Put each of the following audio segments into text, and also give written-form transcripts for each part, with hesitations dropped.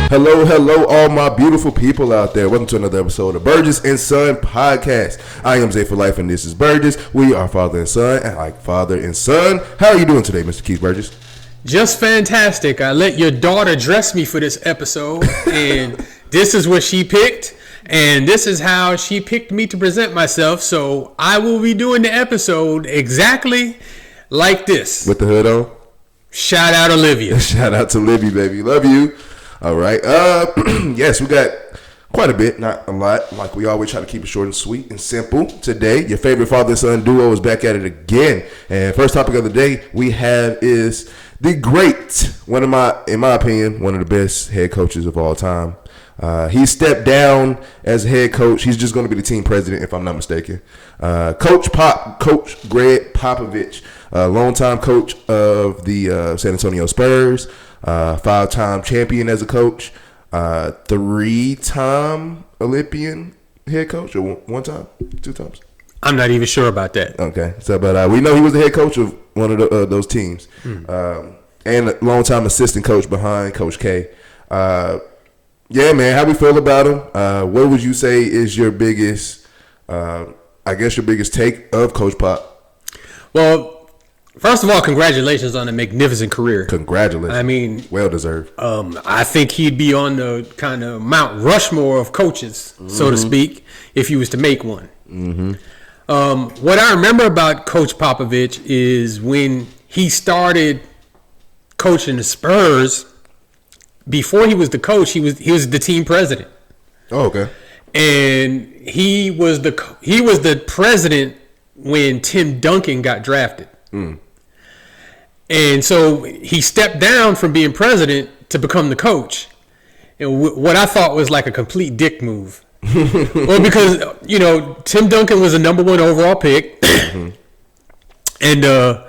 Hello, all my beautiful people out there. Welcome to another episode of Burgess&Son Podcast. I am Zay for Life, and this is Burgess. We are father and son, and like father and son. How are you doing today, Mr. Keith Burgess? Just fantastic. I let your daughter dress me for this episode, and this is what she picked, and this is how she picked me to present myself. So I will be doing the episode exactly like this. With the hood on? Shout out Olivia. Shout out to Olivia, baby. Love you. All right. Yes, we got quite a bit, not a lot. Like we always try to keep it short and sweet and simple. Today, your favorite father-son duo is back at it again. And first topic of the day we have is the great, in my opinion, one of the best head coaches of all time. He stepped down as a head coach. He's just going to be the team president, if I'm not mistaken. Coach Greg Popovich, longtime coach of the San Antonio Spurs. 5-time champion as a coach, 3-time Olympian head coach, or one time, 2 times. I'm not even sure about that. Okay, so but we know he was the head coach of one of those teams, and a long-time assistant coach behind Coach K. Yeah, man, how we feel about him? What would you say is your biggest, your biggest take of Coach Pop? Well, first of all, congratulations on a magnificent career. Congratulations. I mean, well deserved. I think he'd be on the kind of Mount Rushmore of coaches, so to speak, if he was to make one. What I remember about Coach Popovich is when he started coaching the Spurs. Before he was the coach, he was the team president. Oh, okay. And he was the president when Tim Duncan got drafted. And so he stepped down from being president to become the coach. And what I thought was like a complete dick move. Well, because, Tim Duncan was a number 1 overall pick. And so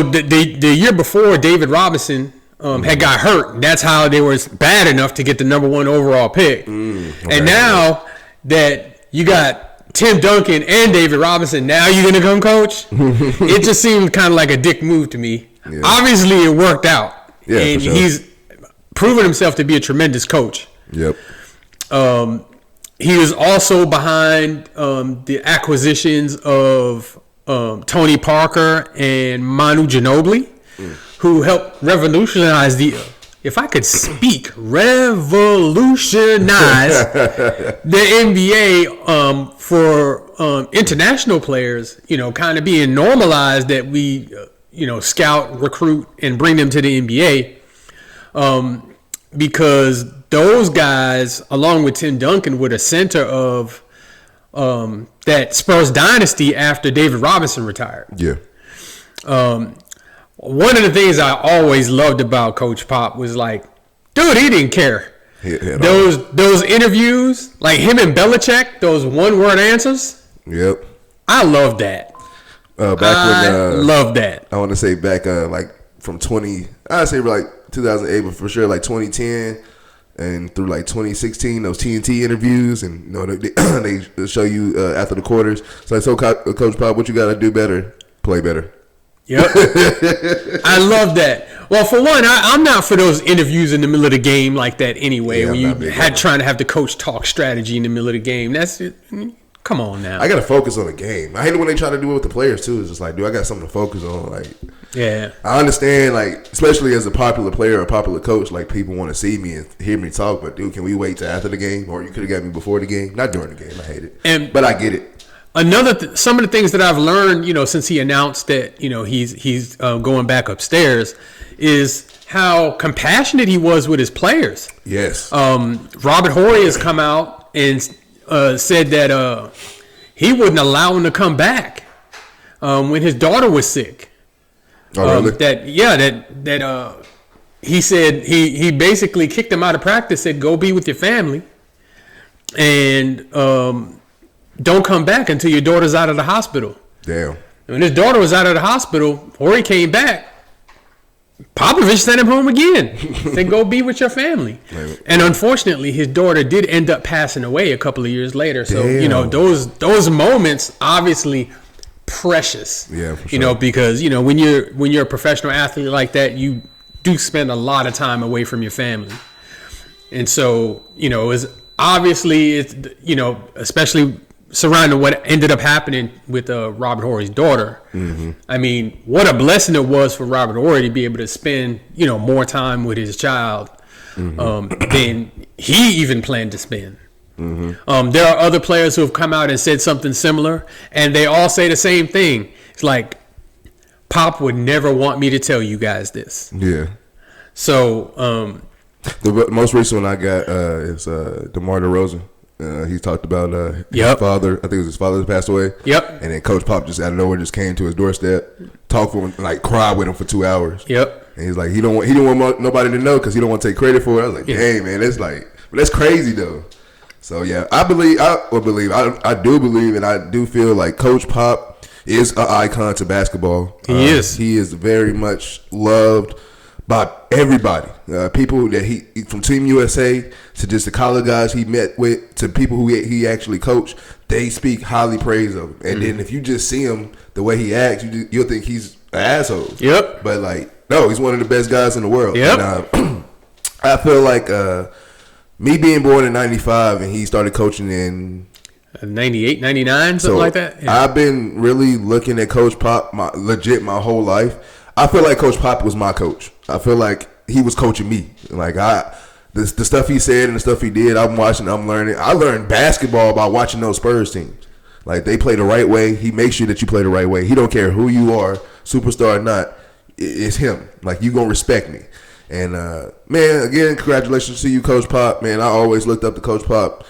the year before, David Robinson had got hurt. That's how they were bad enough to get the number 1 overall pick. Okay. And now that you got Tim Duncan and David Robinson, now you're going to come coach? It just seemed kind of like a dick move to me. Yeah. Obviously, it worked out. Yeah, and sure. He's proven himself to be a tremendous coach. Yep. He was also behind the acquisitions of Tony Parker and Manu Ginobili, who helped revolutionize if I could speak, revolutionize the NBA for international players, kind of being normalized that we, scout, recruit, and bring them to the NBA. Because those guys, along with Tim Duncan, were the center of that Spurs dynasty after David Robinson retired. Yeah. One of the things I always loved about Coach Pop was like, dude, he didn't care. Those interviews, like him and Belichick, those one-word answers. Yep. I love that. Love that. I want to say back from 2008, but for sure like 2010 and through like 2016, those TNT interviews, and they show you after the quarters. It's like, so Coach Pop, what you got to do better? Play better. Yep. I love that. Well, for one, I'm not for those interviews in the middle of the game like that anyway. Yeah, when you trying to have the coach talk strategy in the middle of the game. Come on now. I got to focus on the game. I hate it when they try to do it with the players too. It's just like, dude, I got something to focus on. Like, yeah. I understand, like, especially as a popular player or a popular coach, like people want to see me and hear me talk. But dude, can we wait till after the game? Or you could have got me before the game, not during the game. I hate it. But I get it. Some of the things that I've learned, since he announced that, he's going back upstairs, is how compassionate he was with his players. Yes. Robert Horry has come out and said that he wouldn't allow him to come back when his daughter was sick. Oh, really? That he said he basically kicked him out of practice, said, go be with your family, and don't come back until your daughter's out of the hospital. Damn. When his daughter was out of the hospital, Horry came back. Popovich sent him home again. Said, go be with your family. And unfortunately, his daughter did end up passing away a couple of years later. So, Damn. Those moments, obviously precious. Yeah, for sure. Because, when you're a professional athlete like that, you do spend a lot of time away from your family. And so, it's obviously, especially surrounding what ended up happening with Robert Horry's daughter. Mm-hmm. I mean, what a blessing it was for Robert Horry to be able to spend, more time with his child than he even planned to spend. Mm-hmm. There are other players who have come out and said something similar, and they all say the same thing. It's like, Pop would never want me to tell you guys this. Yeah. So, the most recent one I got is DeMar DeRozan. He talked about his father. I think it was his father that passed away. Yep. And then Coach Pop just out of nowhere just came to his doorstep, talked for him, like cried with him for 2 hours. Yep. And he's like, he don't want nobody to know because he don't want to take credit for it. I was like, dang, man, that's crazy though. So yeah, I do believe, and I do feel like Coach Pop is an icon to basketball. He is. He is very much loved by everybody. People that he from Team USA to just the college guys he met with to people who he actually coached, they speak highly praise of him. And then if you just see him the way he acts, you'll think he's an asshole. Yep. But no, he's one of the best guys in the world. Yep. And, I feel like me being born in 95 and he started coaching in 98, 99, something like that. Yeah. I've been really looking at Coach Pop my whole life. I feel like Coach Pop was my coach. I feel like he was coaching me. Like the stuff he said and the stuff he did, I'm watching, I'm learning. I learned basketball by watching those Spurs teams. Like they play the right way. He makes sure that you play the right way. He don't care who you are, superstar or not. It's him. Like you gonna respect me. And man, again, congratulations to you, Coach Pop. Man, I always looked up to Coach Pop.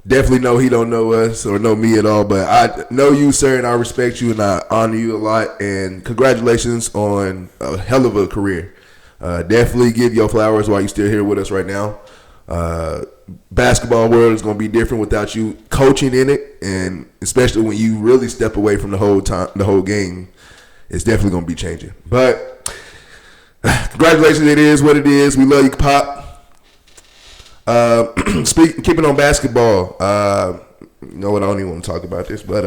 Definitely know he don't know us or know me at all, but I know you, sir, and I respect you and I honor you a lot. And congratulations on a hell of a career. Definitely give your flowers while you're still here with us right now. Basketball world is going to be different without you coaching in it, and especially when you really step away from the whole game, it's definitely going to be changing. But congratulations, it is what it is. We love you, Pop. Keeping on basketball, you know what? I don't even want to talk about this, but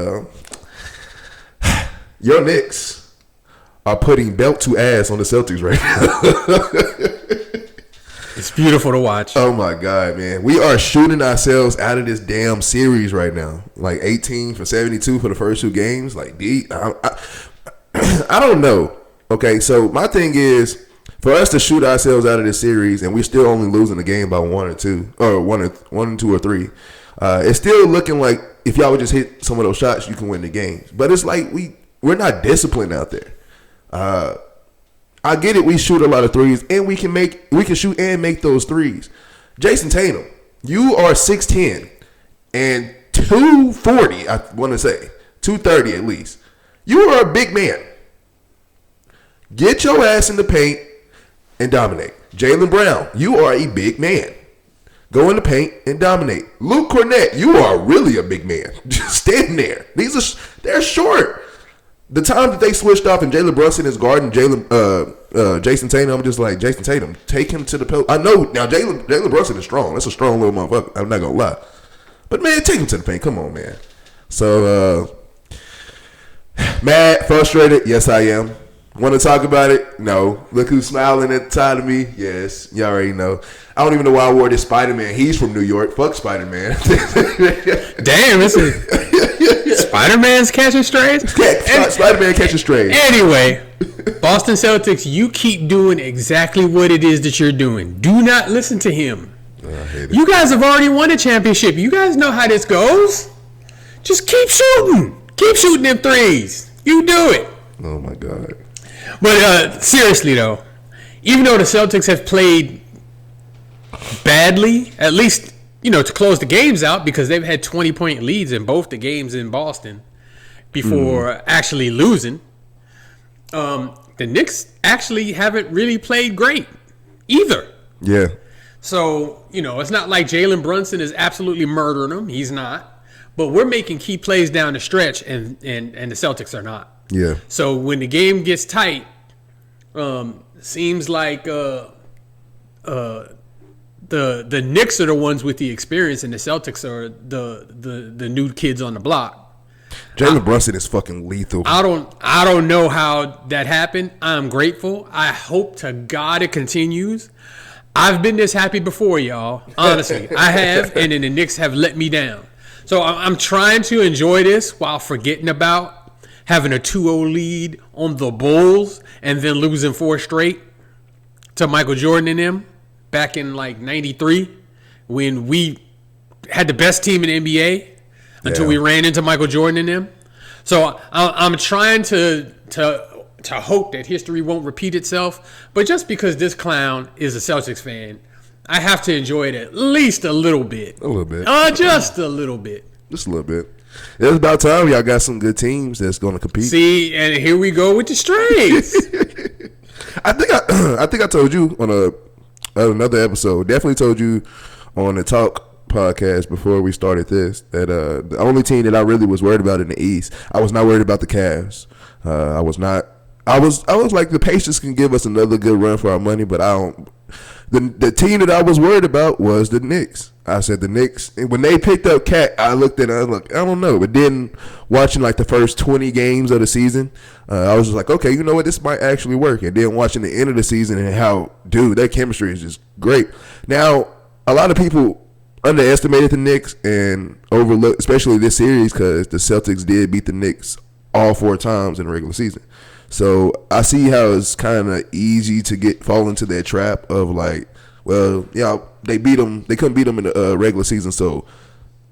your Knicks are putting belt to ass on the Celtics right now. It's beautiful to watch. Oh my God, man. We are shooting ourselves out of this damn series right now. Like 18 for 72 for the first two games. Like, I don't know. Okay, so my thing is, for us to shoot ourselves out of this series and we're still only losing the game by one or two or three, it's still looking like if y'all would just hit some of those shots, you can win the games. But it's like we're not disciplined out there. I get it. We shoot a lot of threes and we can shoot and make those threes. Jason Tatum, you are 6'10" and 240. I want to say 230 at least. You are a big man. Get your ass in the paint and dominate. Jaylen Brown, you are a big man. Go in the paint and dominate. Luke Cornett, you are really a big man. Just stand there. They're short. The time that they switched off and Jalen Brunson is guarding Jason Tatum, I'm just like, Jason Tatum, take him to the post. I know now Jalen Brunson is strong. That's a strong little motherfucker. I'm not gonna lie. But man, take him to the paint. Come on, man. So mad, frustrated. Yes, I am. Want to talk about it? No. Look who's smiling at the side of me. Yes, you already know. I don't even know why I wore this Spider-Man. He's from New York. Fuck Spider-Man. Damn, this is Spider-Man's catching strays? Spider-Man catching strays. Anyway, Boston Celtics, you keep doing exactly what it is that you're doing. Do not listen to him. I hate it. You guys have already won a championship. You guys know how this goes. Just keep shooting. Keep shooting them threes. You do it. Oh, my God. But seriously, though, even though the Celtics have played badly, at least, to close the games out because they've had 20-point leads in both the games in Boston before actually losing, the Knicks actually haven't really played great either. Yeah. So, it's not like Jalen Brunson is absolutely murdering them. He's not. But we're making key plays down the stretch, and the Celtics are not. Yeah. So when the game gets tight, seems like the Knicks are the ones with the experience, and the Celtics are the new kids on the block. Jalen Brunson is fucking lethal. I don't know how that happened. I'm grateful. I hope to God it continues. I've been this happy before, y'all. Honestly, I have, and then the Knicks have let me down. So I'm trying to enjoy this while forgetting about having a 2-0 lead on the Bulls and then losing 4 straight to Michael Jordan and them back in like 93 when we had the best team in the NBA until we ran into Michael Jordan and them. So I'm trying to hope that history won't repeat itself. But just because this clown is a Celtics fan, I have to enjoy it at least a little bit. A little bit. Just a little bit. Just a little bit. It's about time y'all got some good teams that's going to compete. See, and here we go with the strings. I think I told you on another episode. Definitely told you on the Talk podcast before we started this that the only team that I really was worried about in the East, I was not worried about the Cavs. I was not. I was like, the Pacers can give us another good run for our money, but I don't. The team that I was worried about was the Knicks. I said the Knicks. And when they picked up Cat, I looked at it, I was like, I don't know. But then watching like the first 20 games of the season, I was just like, okay, you know what? This might actually work. And then watching the end of the season and how, dude, that chemistry is just great. Now, a lot of people underestimated the Knicks and overlooked, especially this series, because the Celtics did beat the Knicks all 4 times in the regular season. So I see how it's kind of easy to fall into that trap of like, well, yeah, they beat them. They couldn't beat them in the regular season, so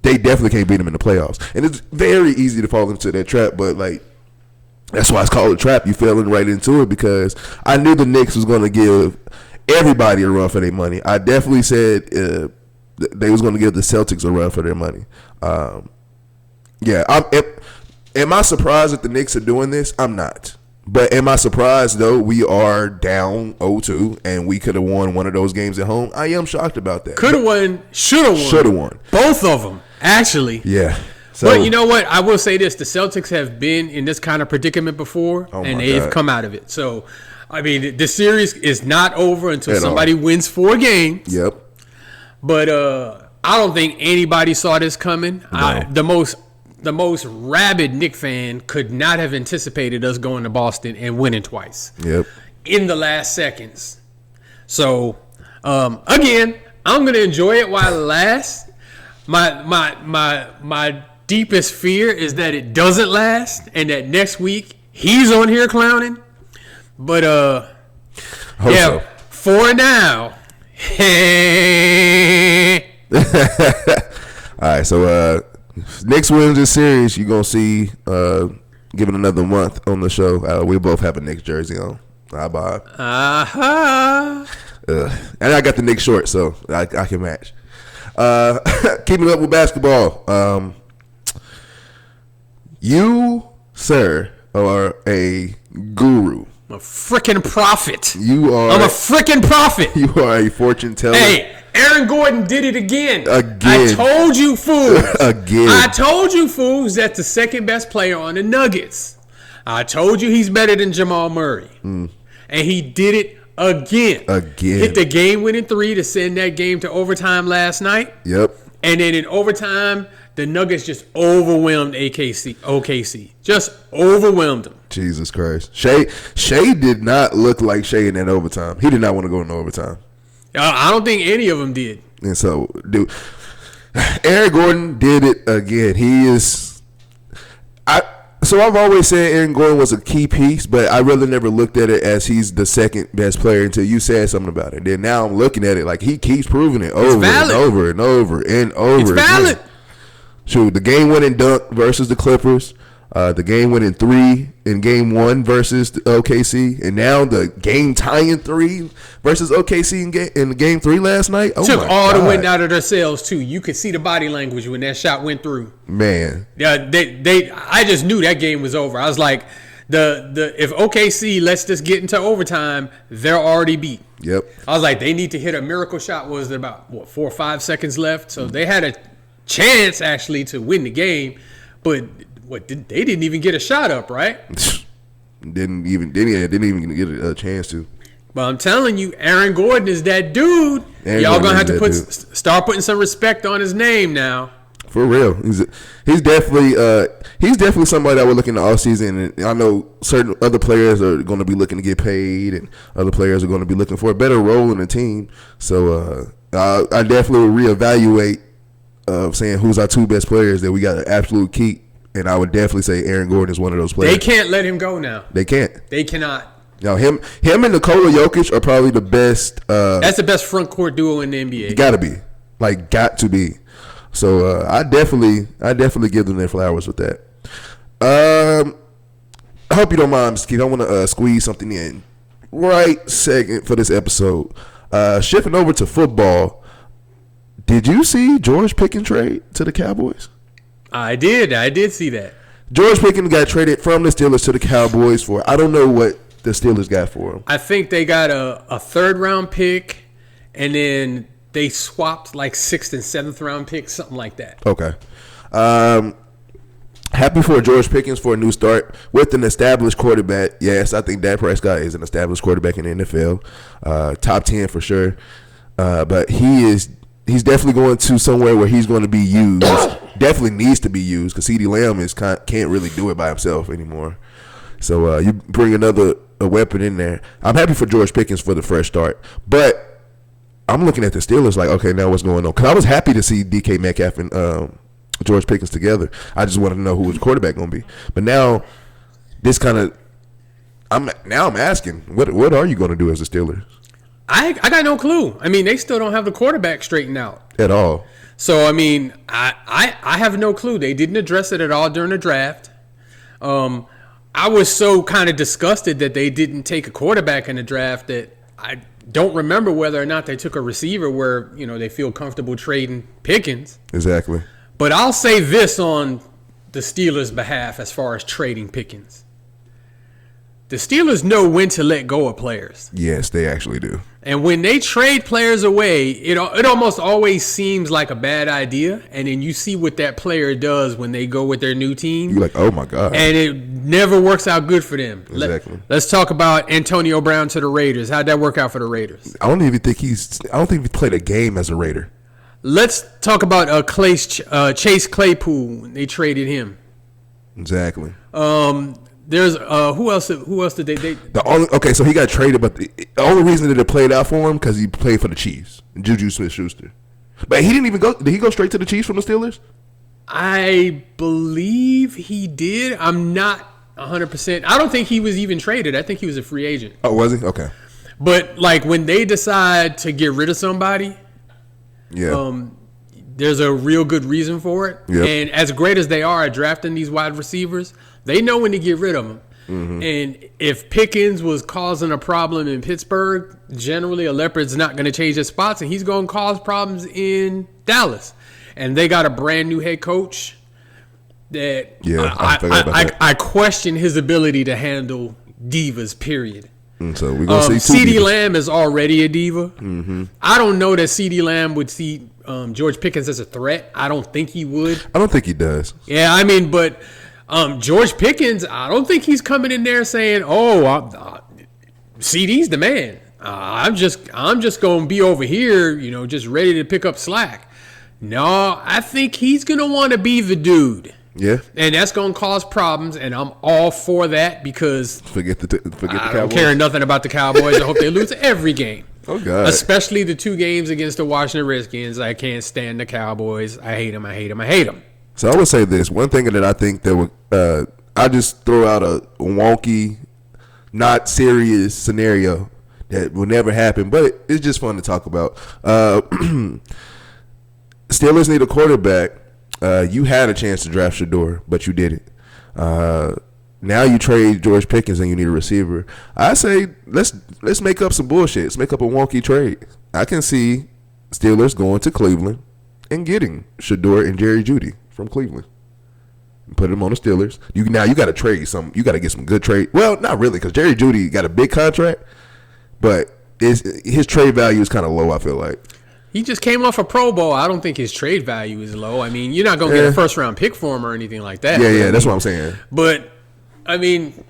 they definitely can't beat them in the playoffs. And it's very easy to fall into that trap, but like that's why it's called a trap. You fell right into it because I knew the Knicks was going to give everybody a run for their money. I definitely said they was going to give the Celtics a run for their money. Am I surprised that the Knicks are doing this? I'm not. But am I surprised, though, we are down 0-2 and we could have won one of those games at home? I am shocked about that. Could have won, should have won. Should have won. Both of them, actually. Yeah. So, but you know what? I will say this. The Celtics have been in this kind of predicament before, and they've come out of it. So, I mean, the series is not over until somebody wins 4 games. Yep. But I don't think anybody saw this coming. No. The most rabid Knicks fan could not have anticipated us going to Boston and winning twice. Yep. In the last seconds. So, again, I'm going to enjoy it while it lasts. My deepest fear is that it doesn't last and that next week he's on here clowning. But, so. For now. All right, so Knicks wins this series, you're going to see, given another month on the show, we both have a Knicks jersey on. Bob. Uh-huh. And I got the Knicks short, so I can match. Keeping up with basketball. You, sir, are a guru. I'm a freaking prophet. I'm a freaking prophet. You are a fortune teller. Hey, Aaron Gordon did it again. Again. I told you fools. Again. I told you fools that's the second best player on the Nuggets. I told you he's better than Jamal Murray. And he did it again. Hit the game-winning 3 to send that game to overtime last night. Yep. And then in overtime, the Nuggets just overwhelmed OKC. Just overwhelmed them. Jesus Christ. Shea did not look like Shea in that overtime. He did not want to go in overtime. I don't think any of them did. And so, dude, Aaron Gordon did it again. He is. So I've always said Aaron Gordon was a key piece, but I really never looked at it as he's the second best player until you said something about it. Then now I'm looking at it like he keeps proving it over and over and over and over. It's valid. Shoot, the game-winning dunk versus the Clippers. The game-winning 3 in Game 1 versus the OKC, and now the game-tying 3 versus OKC in Game 3 last night. Oh, took all the wind out of their sails too. You could see the body language when that shot went through. Man, yeah, I just knew that game was over. I was like, if OKC lets this get into overtime, they're already beat. Yep. I was like, they need to hit a miracle shot. Was it about 4 or 5 seconds left? So they had a chance actually to win the game, but. They didn't even get a shot up, right? Didn't even get a chance to. But I'm telling you, Aaron Gordon is that dude. Y'all gonna have to start putting some respect on his name now. For real. He's definitely somebody that we're looking at all season. And I know certain other players are going to be looking to get paid, and other players are going to be looking for a better role in the team. So I definitely will reevaluate saying who's our two best players that we got to absolute keep. And I would definitely say Aaron Gordon is one of those players. They can't let him go now. They can't. They cannot. Now him and Nikola Jokic are probably the best. That's the best front court duo in the NBA. Got to be, got to be. So I definitely give them their flowers with that. I hope you don't mind, Mr. Keith. I want to squeeze something in right second for this episode. Shifting over to football. Did you see George Pickens trade to the Cowboys? I did see that. George Pickens got traded from the Steelers to the Cowboys for, I don't know what the Steelers got for him. I think they got a third-round pick, and then they swapped like 6th and 7th round picks, something like that. Okay. Happy for George Pickens for a new start with an established quarterback. Yes, I think Dak Prescott is an established quarterback in the NFL. Top 10 for sure. But he's definitely going to somewhere where he's going to be used. Definitely needs to be used because CeeDee Lamb can't really do it by himself anymore. So you bring a weapon in there. I'm happy for George Pickens for the fresh start. But I'm looking at the Steelers like, okay, now what's going on? Because I was happy to see DK Metcalf and George Pickens together. I just wanted to know who was the quarterback going to be. But now this kind of I'm asking, what are you going to do as the Steelers? I got no clue. I mean, they still don't have the quarterback straightened out At all. So, I mean, I have no clue. They didn't address it at all during the draft. I was so kind of disgusted that they didn't take a quarterback in the draft that I don't remember whether or not they took a receiver where, they feel comfortable trading Pickens. Exactly. But I'll say this on the Steelers' behalf as far as trading Pickens. The Steelers know when to let go of players. Yes, they actually do. And when they trade players away, it almost always seems like a bad idea. And then you see what that player does when they go with their new team. You're like, oh, my God. And it never works out good for them. Exactly. Let's talk about Antonio Brown to the Raiders. How'd that work out for the Raiders? I don't think he played a game as a Raider. Let's talk about Chase Claypool. They traded him. Exactly. There's who else did they so he got traded, but the only reason that it played out for him because he played for the Chiefs, Juju Smith-Schuster. But he didn't even go. Did he go straight to the Chiefs from the Steelers? I believe he did. I'm not 100%. I don't think he was even traded. I think he was a free agent. Oh, was he? Okay. But like when they decide to get rid of somebody, there's a real good reason for it. Yep. And as great as they are at drafting these wide receivers, they know when to get rid of them. Mm-hmm. And if Pickens was causing a problem in Pittsburgh, generally a Leopard's not going to change his spots, and he's going to cause problems in Dallas. And they got a brand new head coach that I question his ability to handle divas, period. So we're going to see CeeDee Lamb is already a diva. Mm-hmm. I don't know that CeeDee Lamb would see George Pickens as a threat. I don't think he would. I don't think he does. Yeah, I mean, but George Pickens, I don't think he's coming in there saying, CeeDee's the man. I'm just going to be over here, just ready to pick up slack. No, I think he's going to want to be the dude. Yeah. And that's going to cause problems, and I'm all for that because forget the Cowboys. I don't care nothing about the Cowboys. I hope they lose every game. Oh, God. Especially the 2 games against the Washington Redskins. I can't stand the Cowboys. I hate them. So I would say this. One thing that I think that would I just throw out a wonky, not serious scenario that will never happen, but it's just fun to talk about. Steelers need a quarterback. You had a chance to draft Shador, but you didn't. Now you trade George Pickens and you need a receiver. I say let's make up some bullshit. Let's make up a wonky trade. I can see Steelers going to Cleveland and getting Shador and Jerry Jeudy from Cleveland. And put them on the Steelers. You got to trade some. You got to get some good trade. Well, not really, because Jerry Jeudy got a big contract, but his trade value is kind of low. I feel like. He just came off a Pro Bowl. I don't think his trade value is low. I mean, you're not going to get a first-round pick for him or anything like that. Yeah, that's what I'm saying. But, I mean,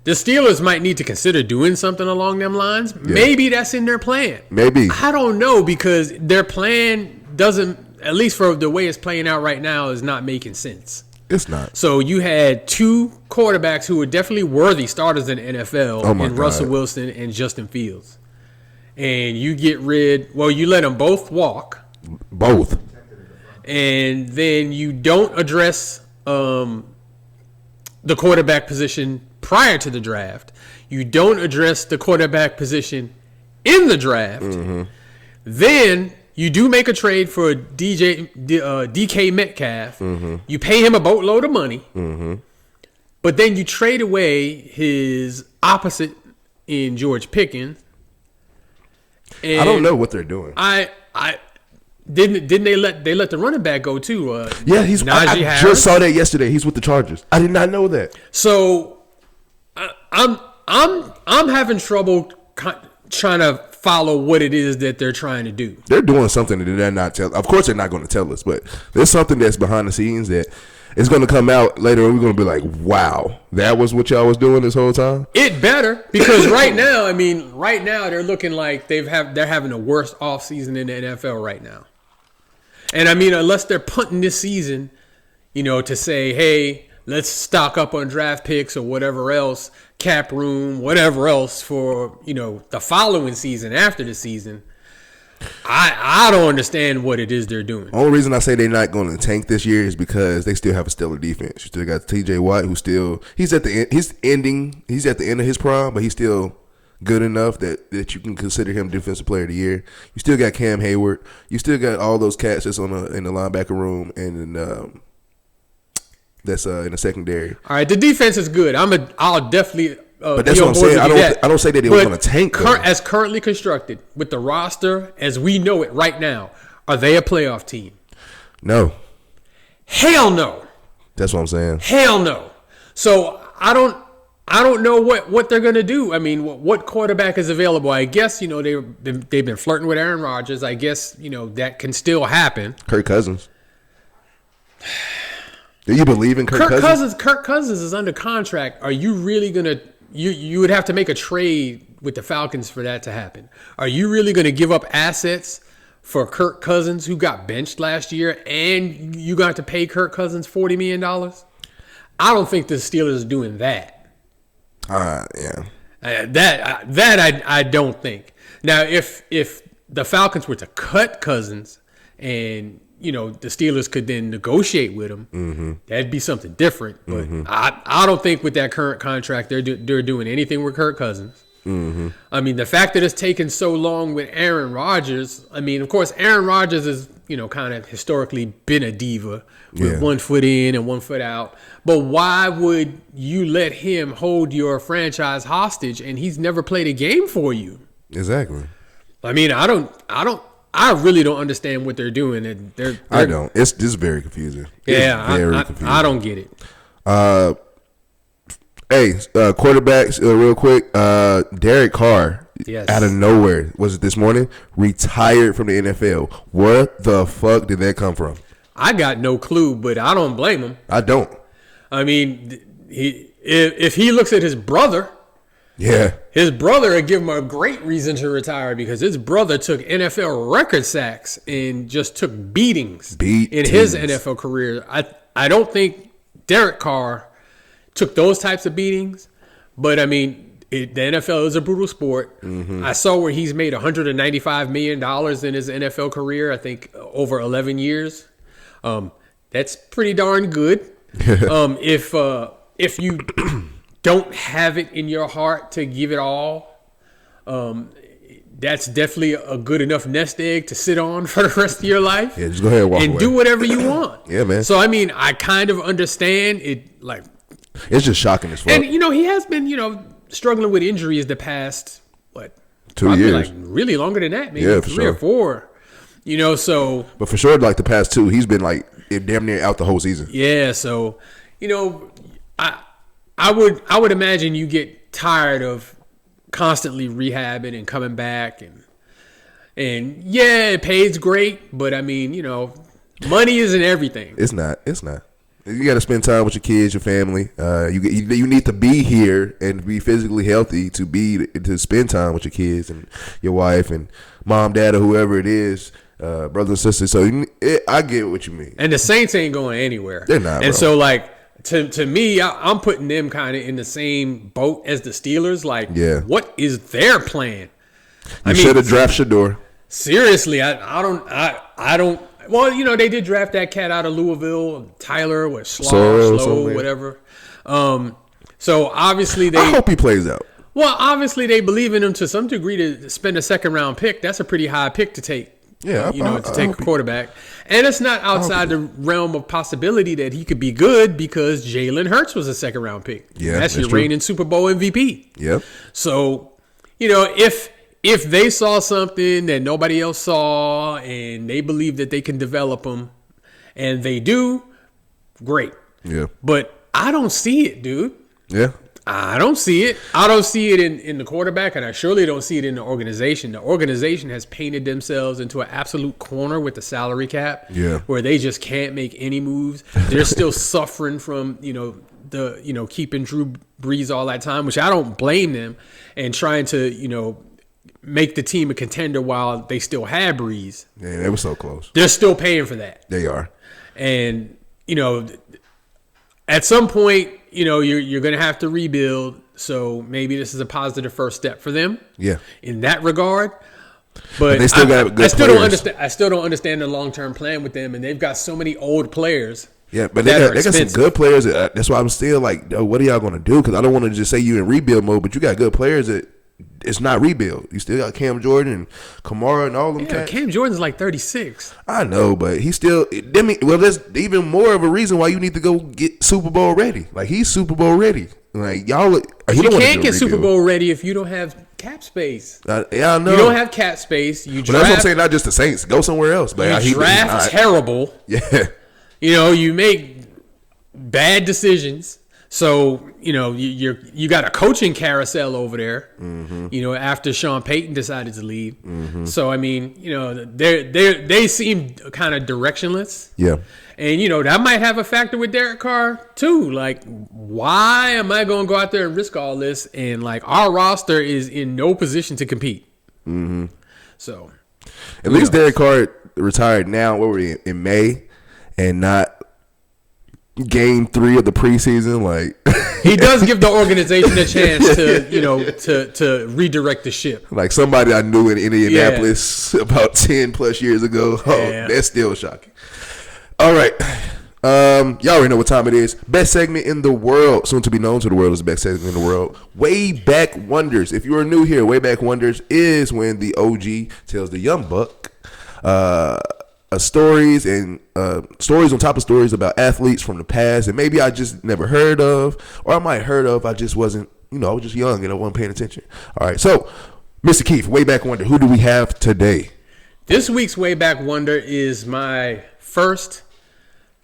the Steelers might need to consider doing something along them lines. Yeah. Maybe that's in their plan. Maybe. I don't know because their plan doesn't at least for the way it's playing out right now, is not making sense. It's not. So you had two quarterbacks who were definitely worthy starters in the NFL, in Russell Wilson and Justin Fields. And you you let them both walk. Both. And then you don't address the quarterback position prior to the draft. You don't address the quarterback position in the draft. Mm-hmm. Then you do make a trade for DK Metcalf. Mm-hmm. You pay him a boatload of money. Mm-hmm. But then you trade away his opposite in George Pickens. And I don't know what they're doing. Didn't they let the running back go too? Yeah, he's Najee Harris. Just saw that yesterday. He's with the Chargers. I did not know that. So I'm having trouble trying to follow what it is that they're trying to do. They're doing something that they're not telling. Of course, they're not going to tell us, but there's something that's behind the scenes that is going to come out later, and we're going to be like, "Wow, that was what y'all was doing this whole time." It better, because right now they're looking like they're having the worst offseason in the NFL right now. And I mean, unless they're punting this season, to say, hey, let's stock up on draft picks or whatever else, cap room, whatever else for, the following season after the season. I don't understand what it is they're doing. The only reason I say they're not going to tank this year is because they still have a stellar defense. You still got T.J. Watt, he's at the end of his prime, but he's still good enough that you can consider him Defensive Player of the Year. You still got Cam Hayward. You still got all those cats that's in the linebacker room and that's in the secondary. All right, the defense is good. I'll definitely. But that's what I'm saying. I don't say that they were going to tank. As currently constructed with the roster as we know it right now, are they a playoff team? No. Hell no. That's what I'm saying. Hell no. So I don't know what they're going to do. I mean, what quarterback is available? I guess, they've been flirting with Aaron Rodgers. I guess, that can still happen. Kirk Cousins. Do you believe in Kirk Cousins? Kirk Cousins is under contract. Are you really going to you would have to make a trade with the Falcons for that to happen. Are you really going to give up assets for Kirk Cousins, who got benched last year, and you got to pay Kirk Cousins $40 million? I don't think the Steelers are doing that. Yeah. I don't think. Now, if the Falcons were to cut Cousins and the Steelers could then negotiate with him, mm-hmm. that'd be something different. But mm-hmm. I don't think with that current contract they're doing anything with Kirk Cousins. Mm-hmm. I mean, the fact that it's taken so long with Aaron Rodgers, I mean, of course, Aaron Rodgers has, kind of historically been a diva with 1 foot in and 1 foot out. But why would you let him hold your franchise hostage and he's never played a game for you? Exactly. I mean, I really don't understand what they're doing. I don't. It's just very confusing. Confusing. I don't get it. Quarterbacks, real quick. Derek Carr, out of nowhere, was it this morning? Retired from the NFL. Where the fuck did that come from? I got no clue, but I don't blame him. I don't. I mean, if he looks at his brother. Yeah. His brother would give him a great reason to retire because his brother took NFL record sacks and just took beatings in his NFL career. I don't think Derek Carr took those types of beatings, but I mean, the NFL is a brutal sport. Mm-hmm. I saw where he's made $195 million in his NFL career, I think over 11 years. That's pretty darn good. If you don't have it in your heart to give it all, that's definitely a good enough nest egg to sit on for the rest of your life. Yeah, just go ahead and walk away. Do whatever you want. Yeah, man. So, I mean, I kind of understand it. Like, it's just shocking as fuck. And, he has been, struggling with injuries the past, 2 years? Like, really longer than that, maybe 3 or 4. So. But for sure, like the past 2, he's been, damn near out the whole season. Yeah, so, I would imagine you get tired of constantly rehabbing and coming back and yeah, it pays great, but I mean, money isn't everything. It's not. You got to spend time with your kids, your family. You need to be here and be physically healthy to spend time with your kids and your wife and mom, dad, or whoever it is. brothers and sisters. So I get what you mean. And the Saints ain't going anywhere. They're not. And bro. so like to me, I'm putting them kind of in the same boat as the Steelers. Like, what is their plan? You should have drafted Shador. Seriously, I don't. Well, you know, they did draft that cat out of Louisville, Tyler, or Slow, whatever. So obviously I hope he plays out. Well, obviously they believe in him to some degree to spend a second round pick. That's a pretty high pick to take. Yeah, to take a quarterback. And it's not outside the realm of possibility that he could be good because Jalen Hurts was a second round pick. Yeah, that's your reigning Super Bowl MVP. Yep. So, you know, if they saw something that nobody else saw and they believe that they can develop them and they do, great. Yeah. But I don't see it, dude. Yeah. I don't see it. I don't see it in the quarterback, and I surely don't see it in the organization. The organization has painted themselves into an absolute corner with the salary cap, where they just can't make any moves. They're still suffering from, keeping Drew Brees all that time, which I don't blame them, and trying to, make the team a contender while they still had Brees. Yeah, they were so close. They're still paying for that. They are. And, at some point, you're going to have to rebuild. So maybe this is a positive first step for them. Yeah. In that regard. But they still got good players. I still don't understand the long-term plan with them. And they've got so many old players. Yeah, but they got some good players. That's why I'm still like, what are y'all going to do? Because I don't want to just say you in rebuild mode, but you got good players that it's not rebuild. You still got Cam Jordan and Kamara and all them cats. Cam Jordan's like 36. I know, but he's still. There's even more of a reason why you need to go get Super Bowl ready. Like, he's Super Bowl ready. Like, y'all. You can't get Super Bowl ready if you don't have cap space. I know. You don't have cap space. You draft. But that's what I'm saying. Not just the Saints. Go somewhere else. But you draft terrible. Yeah. You make bad decisions. So, you got a coaching carousel over there, after Sean Payton decided to leave. Mm-hmm. So, I mean, they seem kind of directionless. Yeah. And, that might have a factor with Derek Carr, too. Like, why am I going to go out there and risk all this? And, like, our roster is in no position to compete. Mm-hmm. So. At least Derek Carr retired now, what were we in May, and not game 3 of the preseason. Like, he does give the organization a chance to to redirect the ship. Like somebody I knew in Indianapolis about 10 plus years ago. That's still shocking. All right. Y'all already know what time it is. Best segment in the world, soon to be known to the world as the best segment in the world. Way Back Wonders. If you are new here, Way Back Wonders is when the OG tells the young buck stories and stories on top of stories about athletes from the past and maybe I just never heard of, or I might heard of. I just wasn't, I was just young and I wasn't paying attention. All right, so Mr. Keith, Way Back Wonder, who do we have today? This week's Way Back Wonder is my first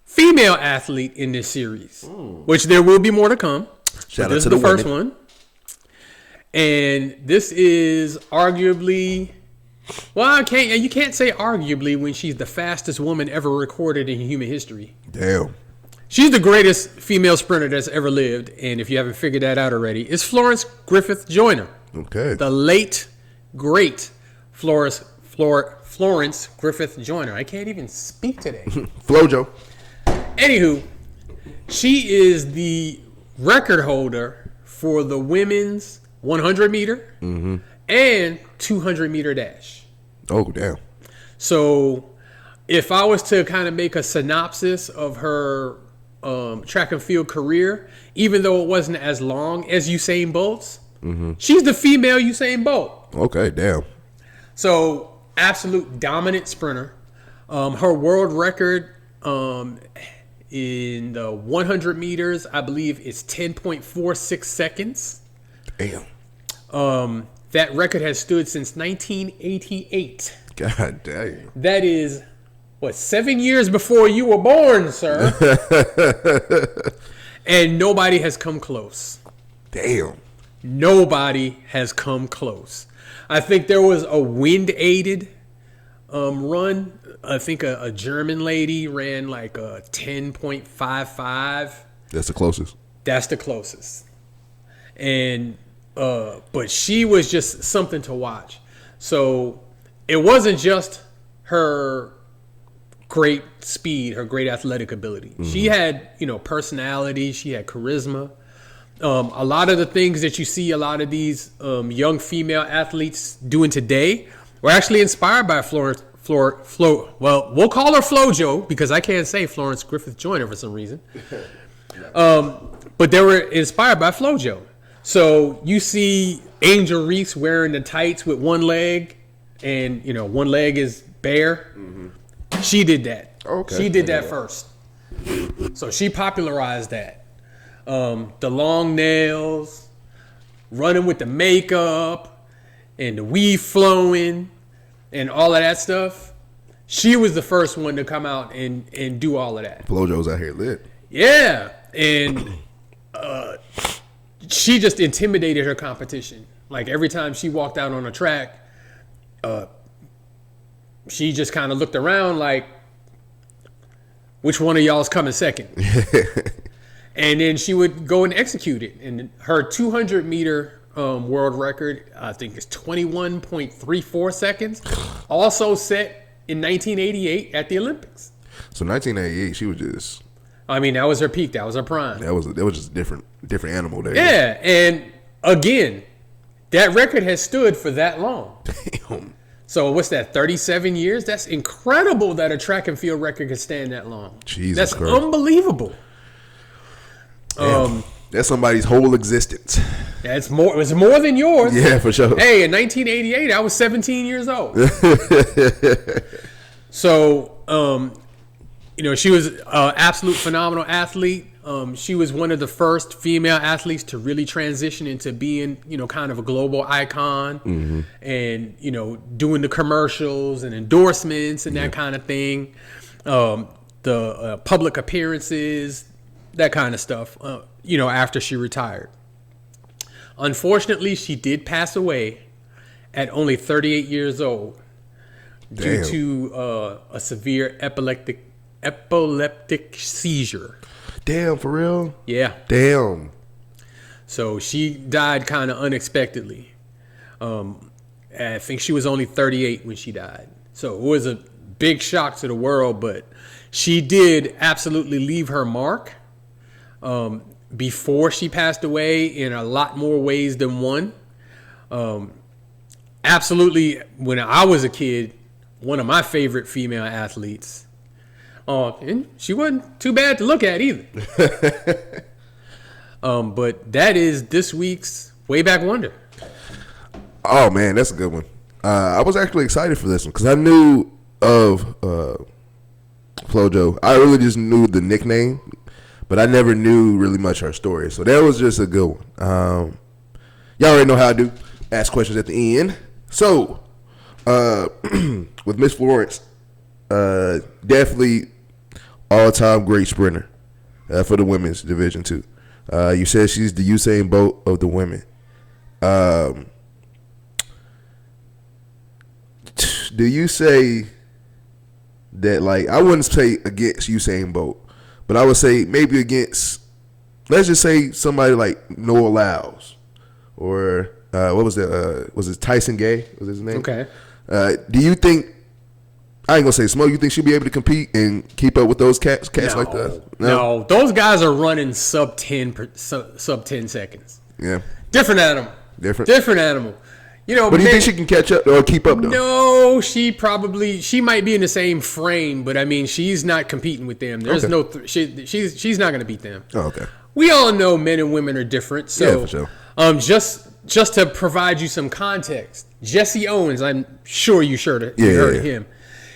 female athlete in this series, which there will be more to come. Shout out this to is the women. first one, and this is arguably. Well, you can't say arguably when she's the fastest woman ever recorded in human history. Damn. She's the greatest female sprinter that's ever lived, and if you haven't figured that out already, it's Florence Griffith Joyner. Okay. The late, great Florence Griffith Joyner. I can't even speak today. Flojo. Anywho, she is the record holder for the women's 100 meter and 200 meter dash. Oh, damn. So if I was to kind of make a synopsis of her track and field career, even though it wasn't as long as Usain Bolt's, she's the female Usain Bolt. Okay, damn. So absolute dominant sprinter. Her world record in the 100 meters, I believe, is 10.46 seconds. Damn. That record has stood since 1988. God damn. That is, 7 years before you were born, sir. And nobody has come close. Damn. Nobody has come close. I think there was a wind-aided run. I think a German lady ran like a 10.55. That's the closest. That's the closest. And but she was just something to watch. So it wasn't just her great speed, her great athletic ability. Mm-hmm. She had, personality. She had charisma. A lot of the things that you see a lot of these young female athletes doing today were actually inspired by Florence. Well, we'll call her FloJo because I can't say Florence Griffith Joyner for some reason. But they were inspired by FloJo. So you see Angel Reese wearing the tights with one leg, and one leg is bare. Mm-hmm. She did that. Okay. She did that first. So she popularized that. The long nails, running with the makeup, and the weave flowing, and all of that stuff. She was the first one to come out and do all of that. FloJo's out here lit. Yeah, and she just intimidated her competition. Like every time she walked out on a track, she just kind of looked around like, which one of y'all is coming second? And then she would go and execute it. And her 200-meter world record, I think, is 21.34 seconds. Also set in 1988 at the Olympics. So 1988, she was just... I mean, that was her peak. That was her prime. That was just a different animal there. Yeah, and again, that record has stood for that long. Damn. So what's that, 37 years? That's incredible that a track and field record can stand that long. Jesus Christ. That's unbelievable. That's somebody's whole existence. It was more than yours. Yeah, for sure. Hey, in 1988, I was 17 years old. So, she was an absolute phenomenal athlete. She was one of the first female athletes to really transition into being, kind of a global icon, mm-hmm. and, doing the commercials and endorsements and that kind of thing. The public appearances, that kind of stuff, after she retired. Unfortunately, she did pass away at only 38 years old. Damn. Due to a severe epileptic seizure. Damn, for real? Yeah. Damn. So she died kind of unexpectedly. I think she was only 38 when she died. So it was a big shock to the world, but she did absolutely leave her mark before she passed away in a lot more ways than one. Absolutely, when I was a kid, one of my favorite female athletes. And she wasn't too bad to look at either. But that is this week's Way Back Wonder. Oh, man, that's a good one. I was actually excited for this one because I knew of FloJo. I really just knew the nickname, but I never knew really much her story. So that was just a good one. Y'all already know how I do. Ask questions at the end. So, with Miss Florence, definitely all-time great sprinter for the women's division too. You said she's the Usain Bolt of the women. Do you say that, like, I wouldn't say against Usain Bolt, but I would say maybe against, let's just say somebody like Noah Lyles or what was that? Was it Tyson Gay? Was his name? Okay. Do you think, I ain't gonna say Smoke, you think she'll be able to compete and keep up with those cats like that? No, those guys are running sub 10 seconds. Yeah. Different animal. Different animal. But do you think she can catch up or keep up though? No, she might be in the same frame, but I mean, she's not competing with them. There's no, she's not gonna beat them. Oh, okay. We all know men and women are different. So, yeah, for sure. Just to provide you some context, Jesse Owens, I'm sure you heard of him.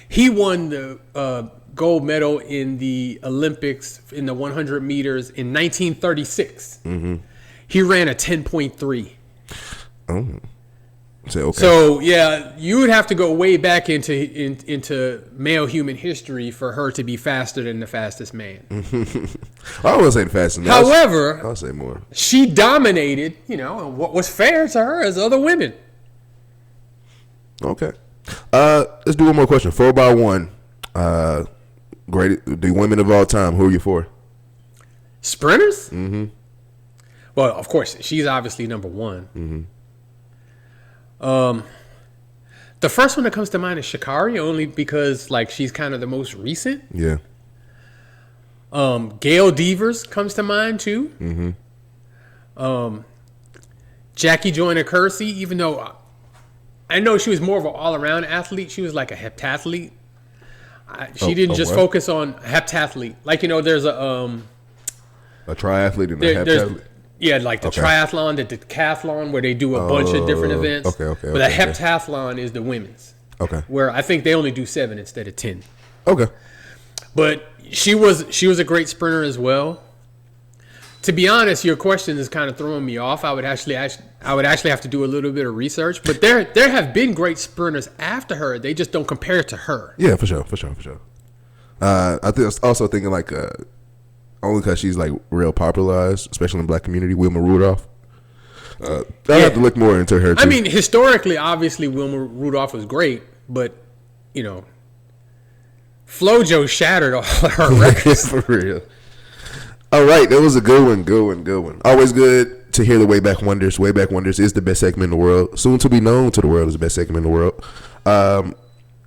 He won the gold medal in the Olympics in the 100 meters in 1936. Mm-hmm. He ran a 10.3. Oh. Okay. So yeah, you would have to go way back into male human history for her to be faster than the fastest man. I wouldn't say the fastest man. However, I'll say more. She dominated, and what was fair to her as other women. Okay. Let's do one more question. 4x1. Great. The women of all time. Who are you for? Sprinters? Mm-hmm. Well, of course, she's obviously number one. Mm-hmm. The The first one that comes to mind is Sha'Carri, only because like she's kind of the most recent. Yeah. Gail Devers comes to mind too. Mm-hmm. Jackie Joyner Kersey, even though I know she was more of an all-around athlete, she was like a heptathlete. She didn't just focus on heptathlete. Like, you know, there's a triathlete and a heptathlete? Yeah, like the triathlon, the decathlon, where they do a bunch of different events. Okay. But a heptathlon is the women's. Okay. Where I think they only do 7 instead of 10. Okay. But she was a great sprinter as well. To be honest, your question is kind of throwing me off. I would actually have to do a little bit of research. But there have been great sprinters after her. They just don't compare to her. Yeah, for sure. I was also thinking like only because she's like real popularized, especially in the black community, Wilma Rudolph. I have to look more into her too. I mean, historically, obviously, Wilma Rudolph was great, but you know, FloJo shattered all her records. For real. All right, that was a good one. Always good to hear the Wayback Wonders. Wayback Wonders is the best segment in the world. Soon to be known to the world as the best segment in the world. Y'all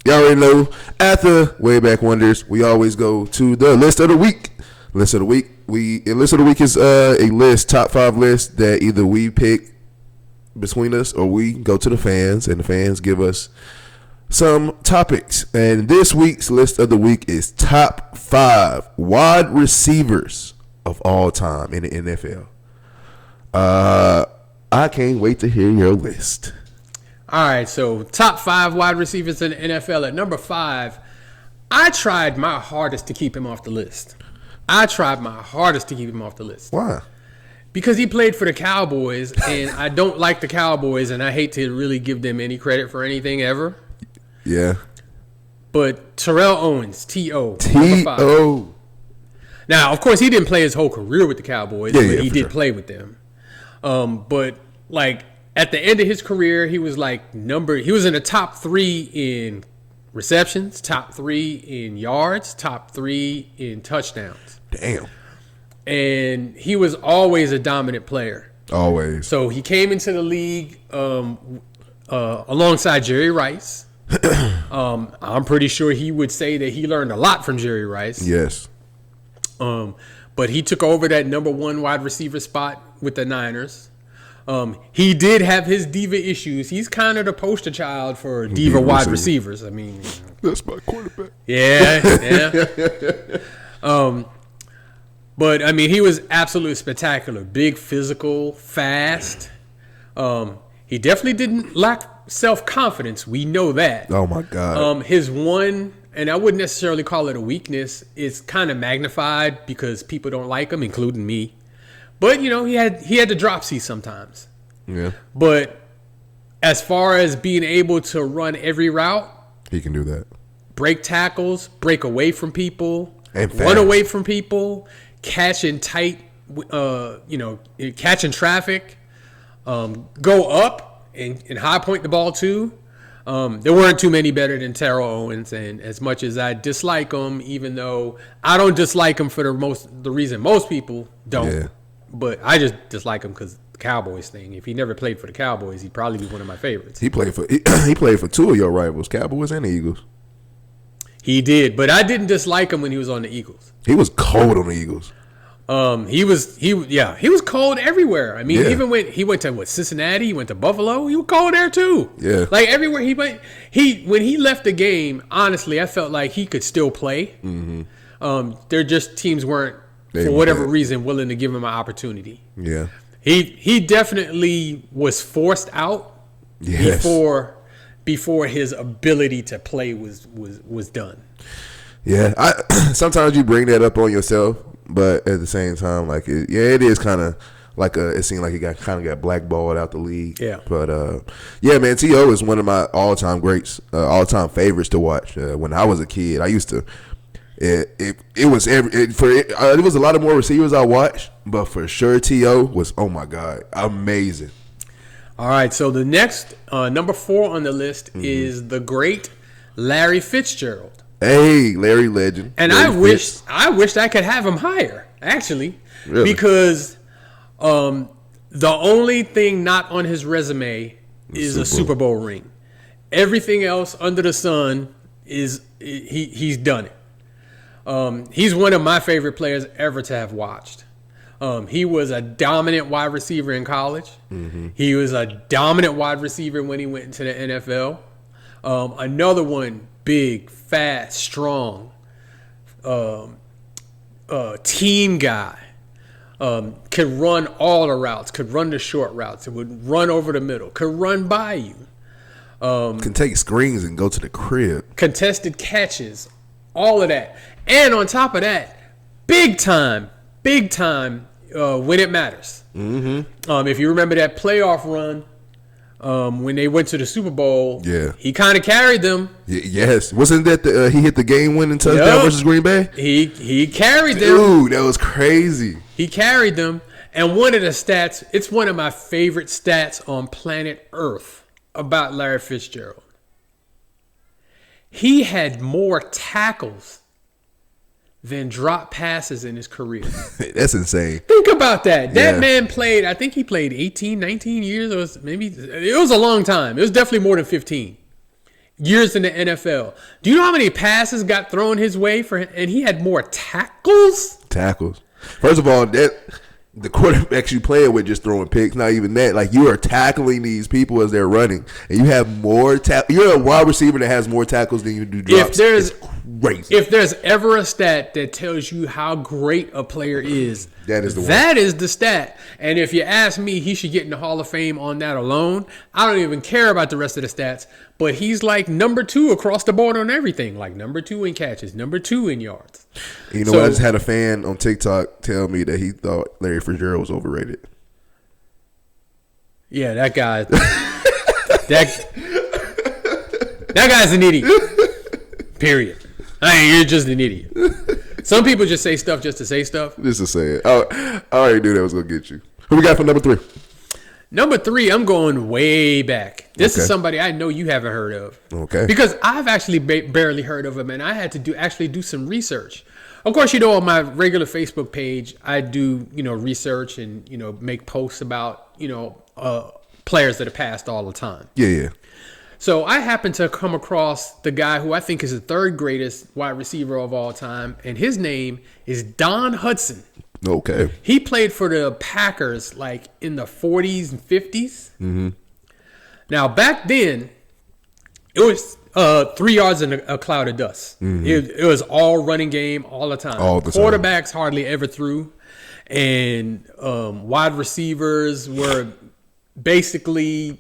already know, after Wayback Wonders, we always go to the list of the week. List of the week. List of the week is a list, top 5 list that either we pick between us or we go to the fans, and the fans give us some topics. And this week's list of the week is top 5 wide receivers of all time in the NFL. I can't wait to hear your list. All right, so top 5 wide receivers in the NFL. At number 5, I tried my hardest to keep him off the list. Why? Because he played for the Cowboys, and I don't like the Cowboys, and I hate to really give them any credit for anything ever. Yeah. But Terrell Owens, T.O. T.O. Now, of course, he didn't play his whole career with the Cowboys, but he did play with them. But, like, at the end of his career, he was he was in the top 3 in receptions, top 3 in yards, top 3 in touchdowns. Damn. And he was always a dominant player. Always. So he came into the league alongside Jerry Rice. I'm pretty sure he would say that he learned a lot from Jerry Rice. Yes. But he took over that number 1 wide receiver spot with the Niners. He did have his diva issues. He's kind of the poster child for diva wide receivers. I mean, that's my quarterback. Yeah. But I mean, he was absolutely spectacular. Big, physical, fast. He definitely didn't lack self-confidence. We know that. Oh my God. His one, and I wouldn't necessarily call it a weakness, is kind of magnified because people don't like him, including me. But you know, he had the dropsy sometimes. Yeah. But as far as being able to run every route, he can do that. Break tackles, break away from people, and run away from people, catch in tight, catch in traffic, go up and high point the ball too. There weren't too many better than Terrell Owens, and as much as I dislike him, even though I don't dislike him for the reason most people don't. Yeah. But I just dislike him because the Cowboys thing. If he never played for the Cowboys, he'd probably be one of my favorites. He played for 2 of your rivals, Cowboys and the Eagles. He did, but I didn't dislike him when he was on the Eagles. He was cold on the Eagles. He was cold everywhere. I mean, even when he went to Cincinnati, he went to Buffalo, he was cold there too. Yeah. Like everywhere he went, when he left the game, honestly, I felt like he could still play. Mm-hmm. They're just teams weren't, for whatever reason, willing to give him an opportunity. Yeah. He definitely was forced out before his ability to play was done. Yeah. Sometimes you bring that up on yourself, but at the same time, like it is kind of like it seemed like he got blackballed out the league. Yeah. But man, T.O. is one of my all-time greats, all-time favorites to watch. When I was a kid, I used to. It was a lot of more receivers I watched, but for sure T.O. was, oh my God, amazing. All right, so the next number 4 on the list is the great Larry Fitzgerald. Hey, Larry legend. And I wished I could have him higher, actually, because the only thing not on his resume is a Super Bowl ring. Everything else under the sun he's done it. He's one of my favorite players ever to have watched. He was a dominant wide receiver in college. Mm-hmm. He was a dominant wide receiver when he went into the NFL. Another one, big, fast, strong, team guy. Could run all the routes, could run the short routes, it would run over the middle, could run by you. Can take screens and go to the crib. Contested catches, all of that. And on top of that, big time when it matters. Mm-hmm. If you remember that playoff run when they went to the Super Bowl, he kind of carried them. Yes. Wasn't that he hit the game-winning touchdown versus Green Bay? He carried them. Dude, that was crazy. He carried them. And one of the stats, it's one of my favorite stats on planet Earth about Larry Fitzgerald. He had more tackles than drop passes in his career. That's insane. Think about that. That man played, I think he played 18, 19 years, or maybe it was a long time. It was definitely more than 15 years in the NFL. Do you know how many passes got thrown his way and he had more tackles? Tackles. First of all, the quarterbacks you playing with just throwing picks, not even that. Like, you are tackling these people as they're running, and you have more You're a wide receiver that has more tackles than you do drops. It's crazy. If there's ever a stat that tells you how great a player is, that is the one. That is the stat. And if you ask me, he should get in the Hall of Fame on that alone. I don't even care about the rest of the stats, but he's like number 2 across the board on everything. Like number 2 in catches, number 2 in yards. You know, I just had a fan on TikTok tell me that he thought Larry Fitzgerald was overrated. Yeah, that guy. that guy's an idiot. Period. You're just an idiot. Some people just say stuff just to say stuff. Just to say it. Oh, I already knew that was going to get you. Who we got for number 3? Number 3, I'm going way back. This is somebody I know you haven't heard of. Okay. Because I've actually barely heard of him, and I had to do some research. Of course, you know, on my regular Facebook page, I do, research and, make posts about, players that have passed all the time. Yeah. So I happened to come across the guy who I think is the 3rd greatest wide receiver of all time, and his name is Don Hutson. Okay. He played for the Packers like in the 40s and 50s. Mm-hmm. Now, back then, it was 3 yards in a cloud of dust. Mm-hmm. It was all running game all the time. All the time. Quarterbacks hardly ever threw, and wide receivers were basically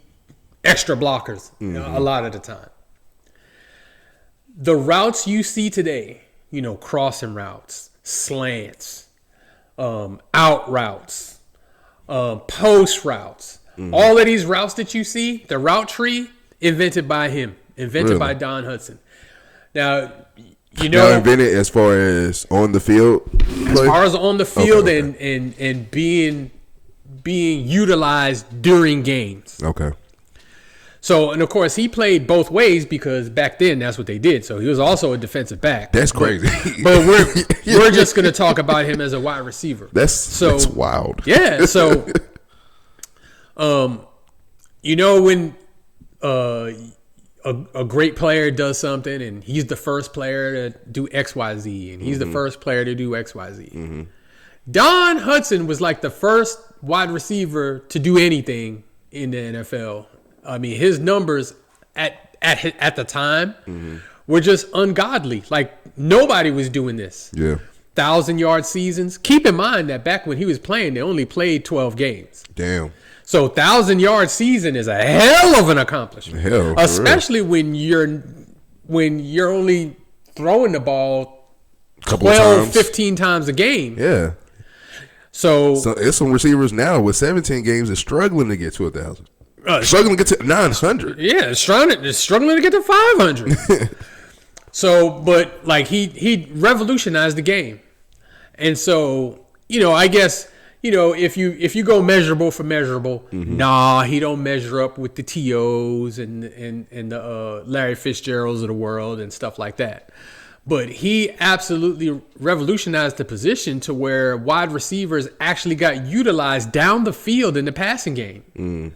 extra blockers a lot of the time. The routes you see today, crossing routes, slants, out routes, post routes, all of these routes that you see, the route tree, invented by him, by Don Hutson. Now, invented as far as on the field? As far as on the field and being utilized during games. Okay. So, and of course, he played both ways because back then that's what they did. So he was also a defensive back. That's crazy. But we're just going to talk about him as a wide receiver. That's wild. Yeah. So, when a great player does something and he's the first player to do X, Y, Z, and he's the first player to do X, Y, Z. Mm-hmm. Don Hutson was like the first wide receiver to do anything in the NFL. I mean, his numbers at the time were just ungodly. Like, nobody was doing this. Yeah. 1,000-yard seasons. Keep in mind that back when he was playing, they only played 12 games. Damn. So 1,000-yard season is a hell of an accomplishment. Hell, especially when you're only throwing the ball 15 times a game. Yeah. So there's some receivers now with 17 games that's struggling to get to 1,000. Struggling to get to 900. Yeah, struggling to get to 500. So, but like he revolutionized the game, and so I guess if you go measurable for measurable, he don't measure up with the TOs and the Larry Fitzgeralds of the world and stuff like that. But he absolutely revolutionized the position to where wide receivers actually got utilized down the field in the passing game.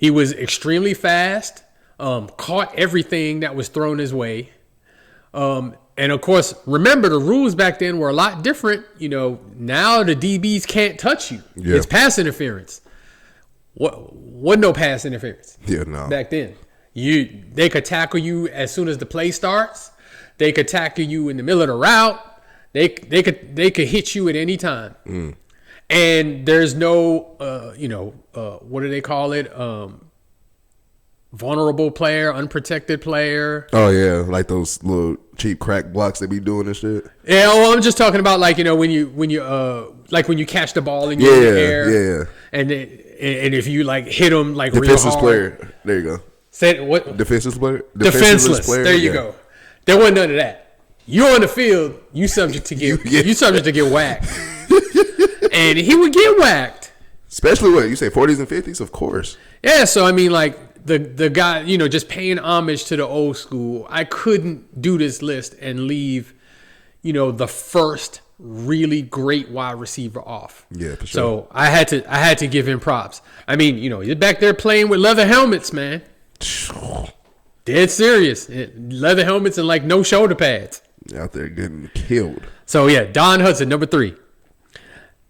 He was extremely fast, caught everything that was thrown his way. And, of course, remember, the rules back then were a lot different. Now the DBs can't touch you. Yeah. It's pass interference. Wasn't no pass interference back then. They could tackle you as soon as the play starts. They could tackle you in the middle of the route. They could hit you at any time. And there's no, what do they call it? Vulnerable player, unprotected player. Oh yeah, like those little cheap crack blocks they be doing and shit. Yeah, well, I'm just talking about when you catch the ball in your air. And if you hit them real hard. Defenseless player. There you go. Say what? Defenseless player. Defenseless player. There you go. There wasn't none of that. You're on the field. You subject to get whacked. And he would get whacked. Especially what you say, 40s and 50s, of course. Yeah. So I mean, the guy, just paying homage to the old school. I couldn't do this list and leave, the first really great wide receiver off. Yeah, for sure. So I had to give him props. I mean, you're back there playing with leather helmets, man. Dead serious. Leather helmets and no shoulder pads. Out there getting killed. So yeah, Don Hudson, number 3.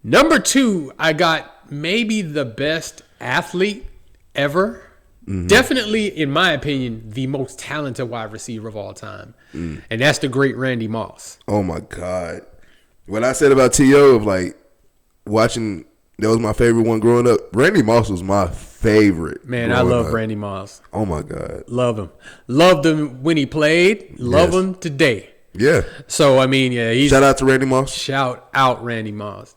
Number 2, I got maybe the best athlete ever. Mm-hmm. Definitely, in my opinion, the most talented wide receiver of all time. And that's the great Randy Moss. Oh my God. What I said about T.O. of watching, that was my favorite one growing up. Randy Moss was my favorite. Man, I love Randy Moss. Oh my God. Love him. Loved him when he played. Love him today. Yeah. So, I mean, yeah. Shout out to Randy Moss. Shout out Randy Moss.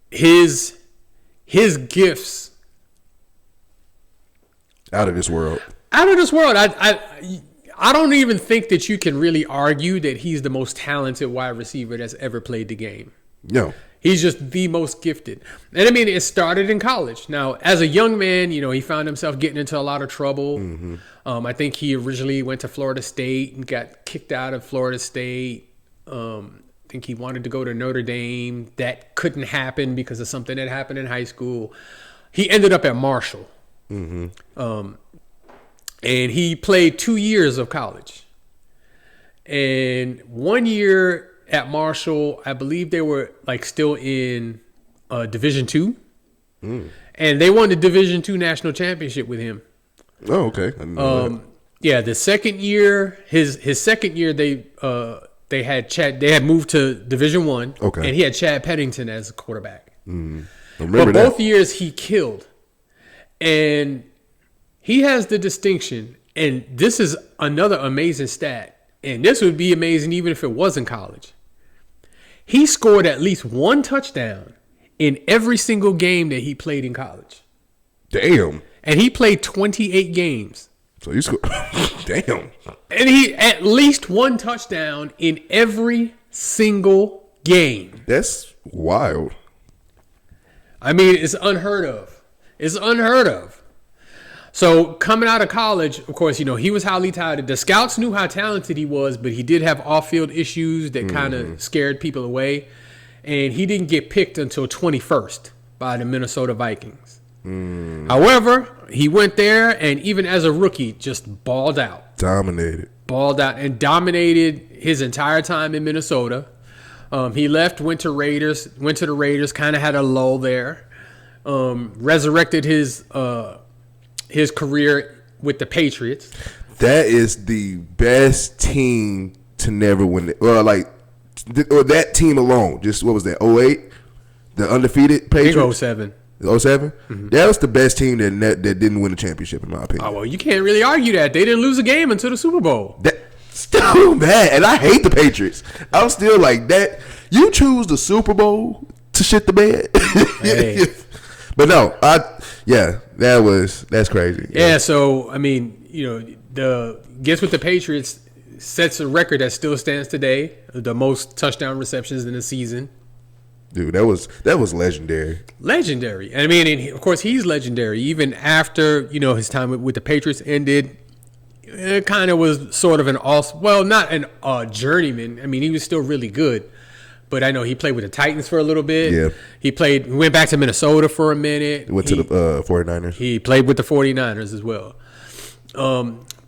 His gifts. Out of this world. Out of this world. I don't even think that you can really argue that he's the most talented wide receiver that's ever played the game. No. He's just the most gifted. And I mean, it started in college. Now, as a young man, he found himself getting into a lot of trouble. Mm-hmm. I think he originally went to Florida State and got kicked out of Florida State. I think he wanted to go to Notre Dame. That couldn't happen because of something that happened in high school. He ended up at Marshall. Mm-hmm. And he played 2 years of college. And 1 year at Marshall, I believe they were still in Division II. And they won the Division II national championship with him. Oh, okay. I didn't know that. Yeah, the second year, his second year, they had moved to Division I. Okay. And he had Chad Pennington as a quarterback. But both years he killed. And he has the distinction, and this is another amazing stat, and this would be amazing even if it wasn't college. He scored at least one touchdown in every single game that he played in college. Damn. And he played 28 games. So you scored. Damn. And he at least one touchdown in every single game. That's wild. I mean, it's unheard of. It's unheard of. So coming out of college, of course, he was highly touted. The scouts knew how talented he was, but he did have off-field issues that kind of scared people away. And he didn't get picked until 21st by the Minnesota Vikings. However, he went there and even as a rookie, just balled out. Balled out and dominated his entire time in Minnesota. He left, went to the Raiders, kind of had a lull there. Resurrected his career with the Patriots. That is the best team to never win it. Or that team alone. Just what was that? 08? The undefeated Patriots? 07. 07? Mm-hmm. That was the best team that didn't win a championship, in my opinion. Oh, well, you can't really argue that. They didn't lose a game until the Super Bowl. Still mad. And I hate the Patriots. I'm still like that. You choose the Super Bowl to shit the bed. Hey. But no, that's crazy. Yeah, so I mean, the gets with the Patriots sets a record that still stands today, the most touchdown receptions in a season. Dude, that was legendary. Legendary. And I mean, and of course, he's legendary. Even after his time with the Patriots ended, it kind of was sort of not a journeyman. I mean, he was still really good, but I know he played with the Titans for a little bit. Yeah. He went back to Minnesota for a minute. Went to the 49ers. He played with the 49ers as well.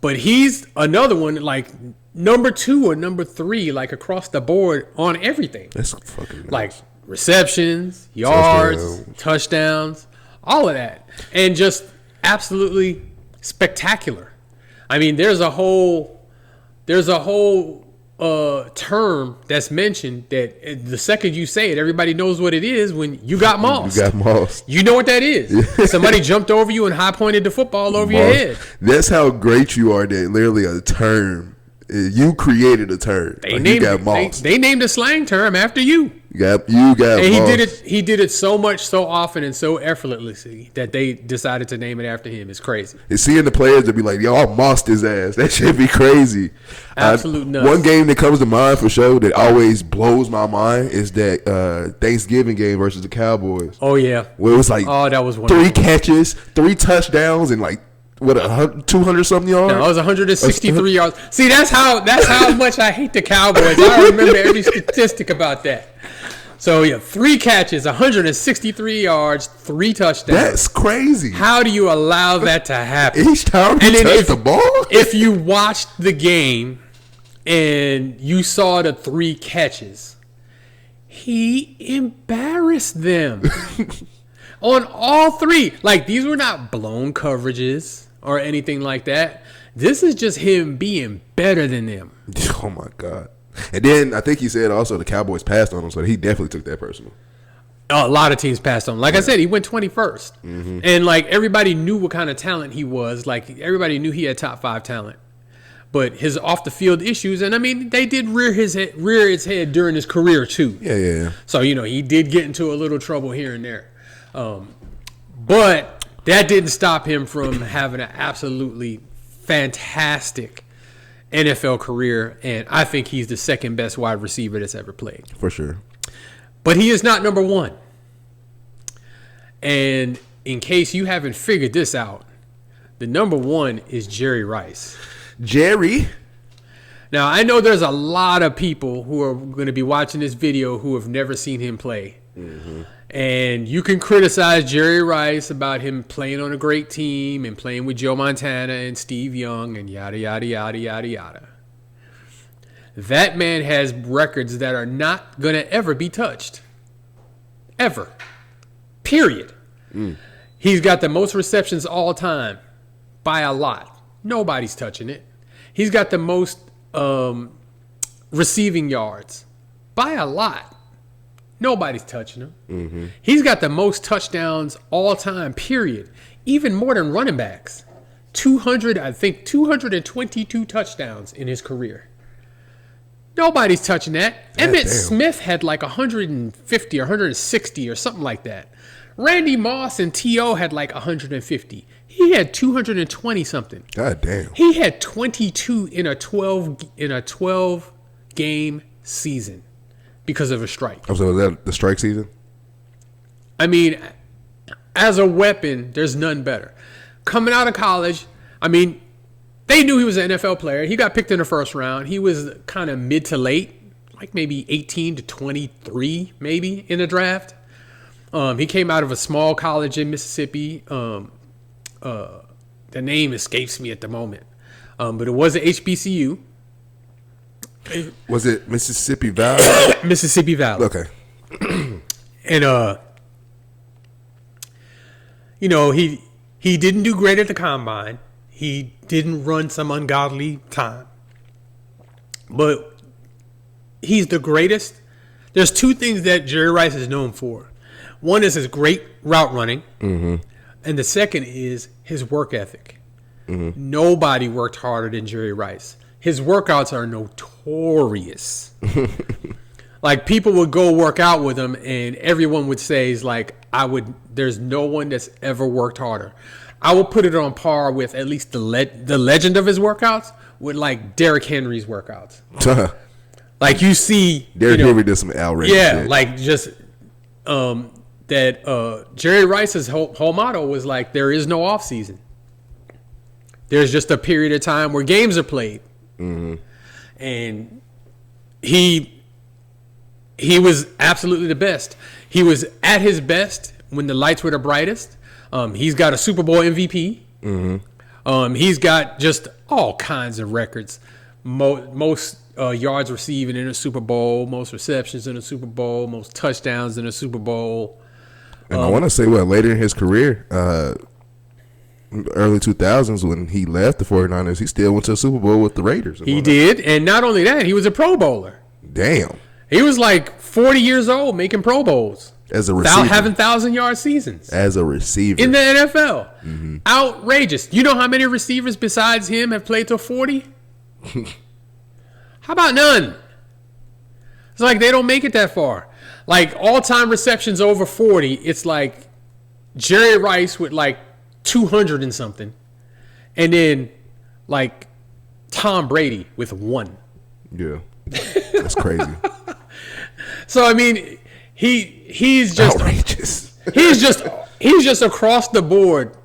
But he's another one, like number 2 or number 3, like across the board on everything. That's fucking nice. Like receptions, yards, touchdowns, all of that. And just absolutely spectacular. I mean, there's a whole term that's mentioned that the second you say it, everybody knows what it is. When you got mossed. You got mossed. You know what that is. Somebody jumped over you and high pointed the football over your head. That's how great you are. That literally a term. You created a term. You got mossed. They named a slang term after you. You got and mossed. he did it so much, so often, and so effortlessly that they decided to name it after him. It's crazy. And seeing the players that be like, yo, I mossed his ass. That shit be crazy. Absolute nuts. One game that comes to mind for sure that always blows my mind is that Thanksgiving game versus the Cowboys. Oh, yeah. Where it was like that was wonderful. 3 catches, 3 touchdowns, and like, 200 something yards? No, it was 163 yards. See, that's how much I hate the Cowboys. I remember every statistic about that. So, yeah, 3 catches, 163 yards, 3 touchdowns. That's crazy. How do you allow that to happen? Each time he touched the ball? If you watched the game and you saw the 3 catches, he embarrassed them on all 3. Like, these were not blown coverages or anything like that. This is just him being better than them. Oh, my God. And then I think he said also the Cowboys passed on him, so he definitely took that personal. A lot of teams passed on him. Like I said, he went 21st. Mm-hmm. And, like, everybody knew what kind of talent he was. Like, everybody knew he had top 5 talent. But his off-the-field issues, and, I mean, they did rear his head during his career, too. Yeah. So, he did get into a little trouble here and there. But that didn't stop him from having an absolutely fantastic NFL career, and I think he's the second best wide receiver that's ever played. For sure. But he is not number 1. And in case you haven't figured this out, the number 1 is Jerry Rice. Jerry? Now, I know there's a lot of people who are going to be watching this video who have never seen him play. Mm-hmm. And you can criticize Jerry Rice about him playing on a great team and playing with Joe Montana and Steve Young and yada, yada, yada, yada, yada. That man has records that are not going to ever be touched. Ever. Period. He's got the most receptions all time by a lot. Nobody's touching it. He's got the most receiving yards by a lot. Nobody's touching him. Mm-hmm. He's got the most touchdowns all time, period. Even more than running backs. 222 touchdowns in his career. Nobody's touching that. Emmitt Smith had like 150 or 160 or something like that. Randy Moss and T.O. had like 150. He had 220 something. God damn. He had 22 in a 12 game season. Because of a strike. Oh, so was that the strike season? I mean, as a weapon, there's none better. Coming out of college, I mean, they knew he was an NFL player. He got picked in the first round. He was kind of mid to late, like maybe 18 to 23, maybe, in the draft. He came out of a small college in Mississippi. The name escapes me at the moment. But it was at HBCU. Was it Mississippi Valley? Mississippi Valley. Okay. And he didn't do great at the combine. He didn't run some ungodly time. But he's the greatest. There's 2 things that Jerry Rice is known for. One is his great route running. Mm-hmm. And the second is his work ethic. Mm-hmm. Nobody worked harder than Jerry Rice. His workouts are notorious. Like, people would go work out with him, and everyone would say, there's no one that's ever worked harder. I would put it on par with at least the legend of his workouts with, like, Derrick Henry's workouts. Like, you see... Derrick Henry did some outrageous shit. Yeah, like, just... Jerry Rice's whole motto was, like, there is no off season. There's just a period of time where games are played. Mm-hmm. And he he was absolutely the best. He was at his best when the lights were the brightest. He's got a Super Bowl MVP. Mm-hmm. He's got just all kinds of records. Most yards receiving in a Super Bowl, most receptions in a Super Bowl, most touchdowns in a Super Bowl. And I want to say, later in his career, early 2000s, when he left the 49ers, he still went to a Super Bowl with the Raiders. He did, and not only that, he was a Pro Bowler. Damn. He was like 40 years old making Pro Bowls. As a receiver. Having 1,000-yard seasons. As a receiver. In the NFL. Mm-hmm. Outrageous. You know how many receivers besides him have played till 40? How about none? It's like they don't make it that far. Like all-time receptions over 40, it's like Jerry Rice with like 200 and something. And then like Tom Brady with 1. Yeah. That's crazy. So I mean, he's just outrageous. he's just across the board,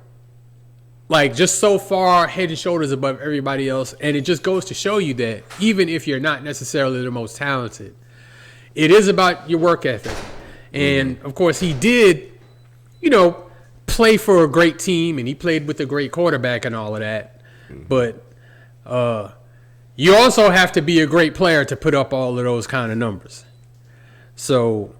like just so far head and shoulders above everybody else. And it just goes to show you that even if you're not necessarily the most talented, it is about your work ethic. And of course he did, play for a great team, and he played with a great quarterback and all of that. But you also have to be a great player to put up all of those kind of numbers. So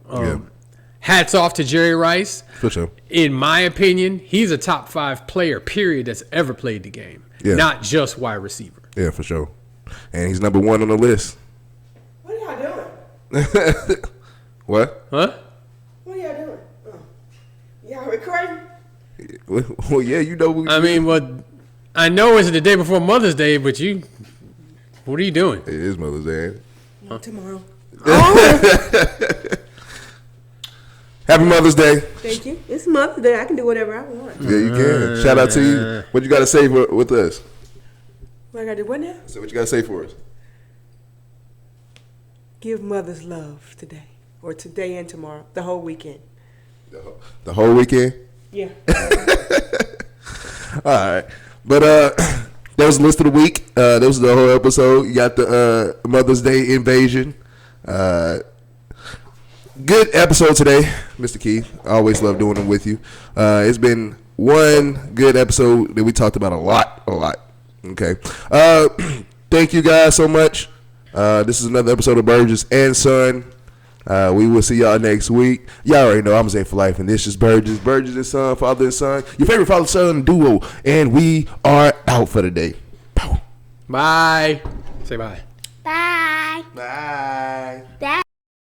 hats off to Jerry Rice. For sure. In my opinion, he's a top 5 player, period, that's ever played the game. Yeah. Not just wide receiver. Yeah, for sure. And he's number 1 on the list. What are y'all doing? What? Huh? What are y'all doing? Y'all recording? Well, yeah, I know it's the day before Mother's Day, but what are you doing? It is Mother's Day. Tomorrow. Happy Mother's Day. Thank you. It's Mother's Day. I can do whatever I want. Yeah, you can. Shout out to you. What you got to say with us? What I got to do what now? So what you got to say for us? Give mothers love today. Or today and tomorrow. The whole weekend. The whole weekend? Yeah. All right. But that was the list of the week. That was the whole episode. You got the Mother's Day invasion. Good episode today, Mr. Keith. I always love doing them with you. It's been one good episode that we talked about a lot. Okay. Thank you guys so much. This is another episode of Burgess&Son. We will see y'all next week. Y'all already know I'm Zay for life, and this is Burgess&Son, father and son, your favorite father-son duo, and we are out for the day. Bye. Say bye. Bye. Bye.